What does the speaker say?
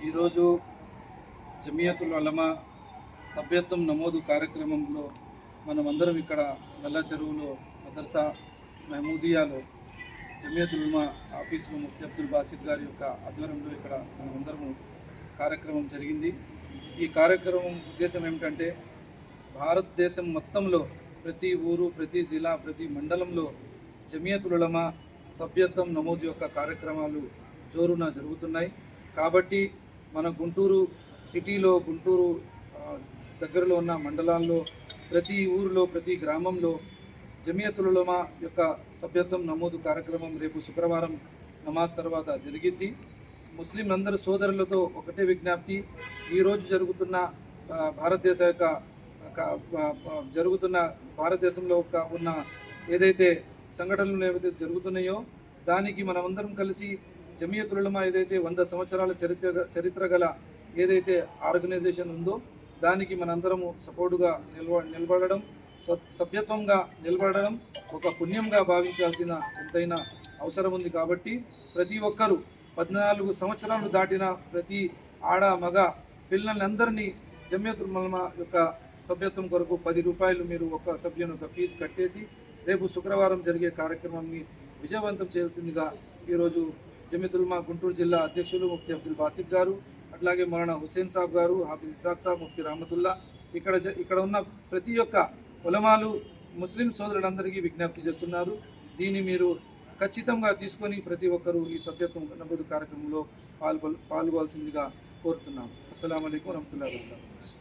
ఈరోజు జమియతుల్ ఉలమా సభ్యత్వం నమోదు కార్యక్రమంలో మనమందరం ఇక్కడ నల్ల చెరువులో మదర్సా మహమూదియాలో జమియతుల్ ఉలమా ఆఫీసులో ముఫ్తీ అబ్దుల్ బాసిత్ గారి యొక్క ఆధ్వర్యంలో ఇక్కడ మనమందరము కార్యక్రమం జరిగింది. ఈ కార్యక్రమం ఉద్దేశం ఏమిటంటే భారతదేశం మొత్తంలో ప్రతి ఊరు, ప్రతి జిల్లా, ప్రతి మండలంలో జమియతుల్ ఉలమా సభ్యత్వం నమోదు యొక్క కార్యక్రమాలు జోరున జరుగుతున్నాయి. కాబట్టి మన గుంటూరు సిటీలో, గుంటూరు దగ్గరలో ఉన్న మండలాల్లో, ప్రతి ఊరిలో, ప్రతి గ్రామంలో జమియతుల్ ఉలమా యొక్క సభ్యత్వం నమోదు కార్యక్రమం రేపు శుక్రవారం నమాజ్ తర్వాత జరిగిద్ది. ముస్లిం అందరు సోదరులతో ఒకటే విజ్ఞప్తి, ఈరోజు జరుగుతున్న భారతదేశ యొక్క భారతదేశంలో ఉన్న ఏదైతే సంఘటనలు ఏవైతే జరుగుతున్నాయో దానికి మనమందరం కలిసి జమియతుల్ ఉలమా ఏదైతే 100 సంవత్సరాల చరిత్ర గల ఏదైతే ఆర్గనైజేషన్ ఉందో దానికి మనందరము సపోర్టుగా నిలబడడం, సభ్యత్వంగా నిలబడడం ఒక పుణ్యంగా భావించాల్సిన ఎంతైనా అవసరం ఉంది. కాబట్టి ప్రతి ఒక్కరూ 14 సంవత్సరాలు దాటిన ప్రతి ఆడ మగ పిల్లలందరినీ జమియతుల్ ఉలమా యొక్క సభ్యత్వం కొరకు 10 రూపాయలు మీరు ఒక సభ్యుని ఒక ఫీజు కట్టేసి రేపు శుక్రవారం జరిగే కార్యక్రమాన్ని విజయవంతం చేయాల్సిందిగా ఈరోజు జమియతుల్ ఉలమా గుంటూరు జిల్లా అధ్యక్షులు ముఫ్తీ అబ్దుల్ బాసిత్ గారు, అట్లాగే మౌలానా హుస్సేన్ సాబ్ గారు, హాఫీజ్ ఇసాక్ సాబ్, ముఫ్తీ రహమతుల్లా, ఇక్కడ ఉన్న ప్రతి ఒక్క ఉలమాలు ముస్లిం సోదరులందరికీ విజ్ఞప్తి చేస్తున్నారు. దీన్ని మీరు ఖచ్చితంగా తీసుకొని ప్రతి ఒక్కరూ ఈ సభ్యత్వం నమోదు కార్యక్రమంలో పాల్గొవాల్సిందిగా కోరుతున్నాం. అస్సలాము అలైకుం వరహ్మతుల్లాహి వబరకాతుహు.